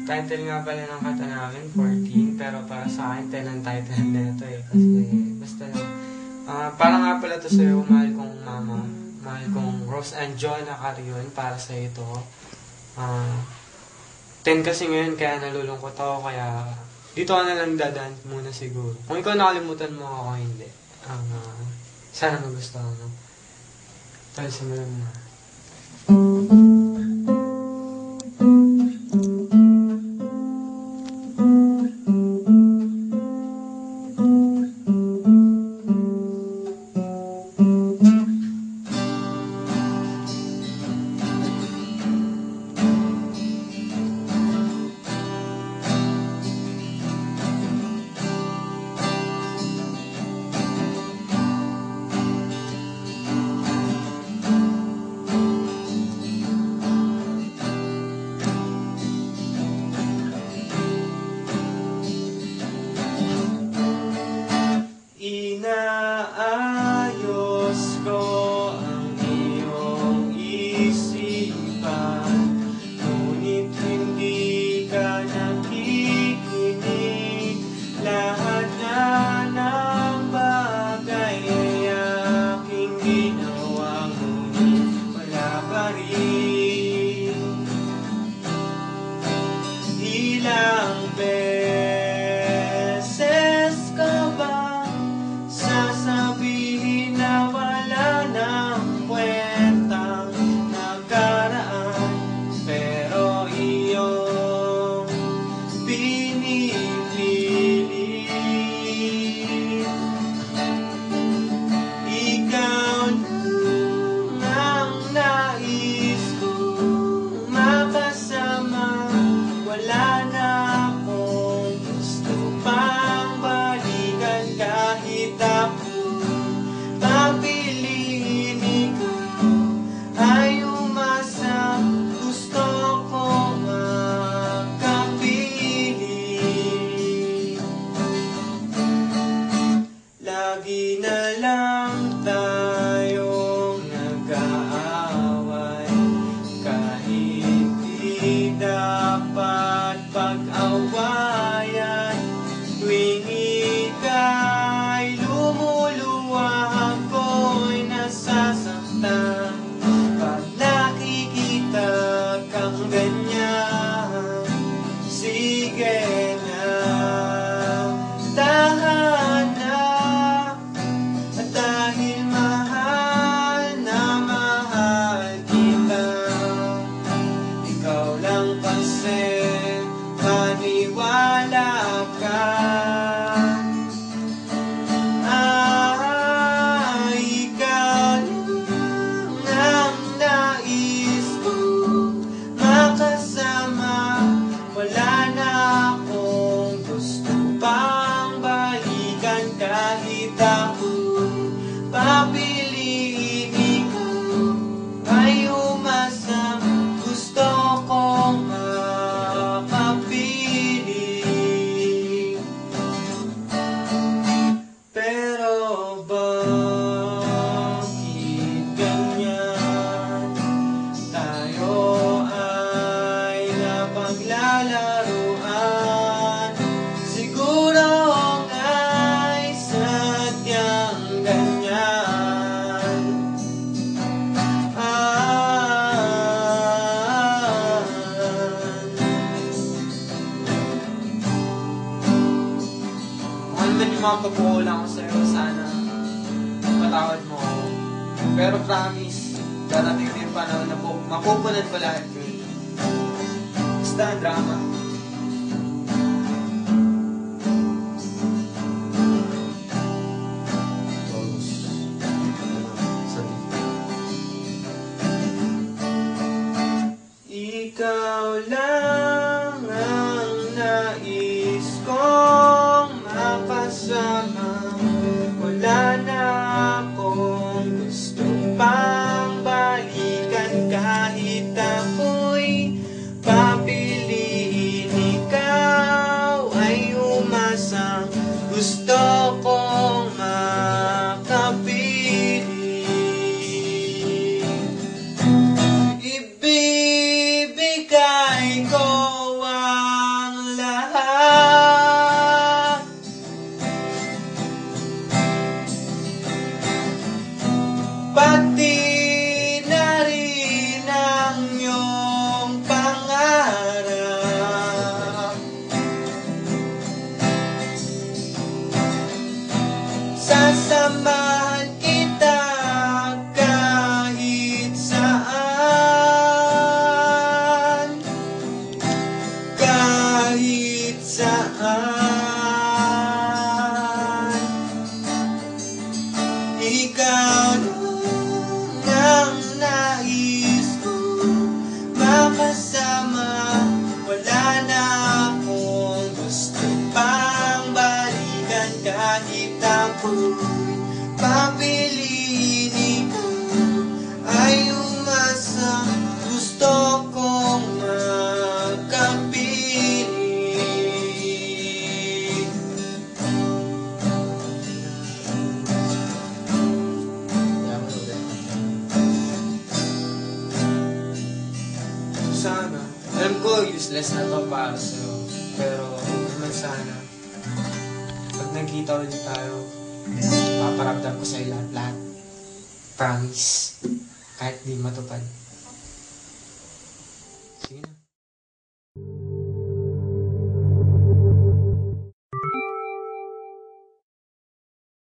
Title nga pala ng kanta namin, 14, pero para sa akin, 10 ang title nito eh. Kasi basta lang. Para nga pala to sa'yo, mahal kong mama, mahal kong Rose and Jonah Carrion, para sa ito. 10 kasi ngayon, kaya nalulungkot ako, kaya dito ka na lang dadaan muna siguro. Kung ikaw nakalimutan mo ako, hindi. Sana magustuhan mo. Dahil simulan mo. Inaayos ko ang iyong isipan, ngunit hindi ka nakikinig. Lahat na ng bagay ay aking ginawa, ngunit wala pa rin. Ilang beses ka ba sasabihin na wala nang kwentang nakaraan, pero iyong pinipilit? Ikaw lang ang nais kong makasama, wala na akong gusto pang balikan. Kahit ako papiliin, ikaw ay umasa, gusto kong makapiling. Lagi na lang tayong nag-aaway, kahit di dapat pag-awayan. Tuwing ika'y lumuluwa, ako'y nasasaktan pag nakikita kang ganyan. Sige na, tahan na, at dahil mahal na mahal kita, ikaw lang kasi maniwala ka. Ikaw lang ang nais kong makasama, wala na akong gusto pang balikan. Kahit ako papiliin, ikaw ay umasa, gusto kong makapiling. Pero bakit ganyan? Tayo ay napaglalaruan, siguro nga'y sadyang ganyan. Ano man yung mga pagkukulang ko sa'yo, sana patawad mo ako. Pero promise, darating din yung panahon na mapupunan ko lahat yun. Basta ang drama. Ikaw lang ang nais kong makasama, wala na akong gusto pang balikan. Kahit ako'y papiliin, ikaw ay umasa, gusto kong makapiling. Ibibigay ko useless na to para sa'yo. Pero, naman sana, pag nagkita ulit tayo, paparamdam ko sa'yo lahat-lahat. Promise. Kahit di matupad. Sige na.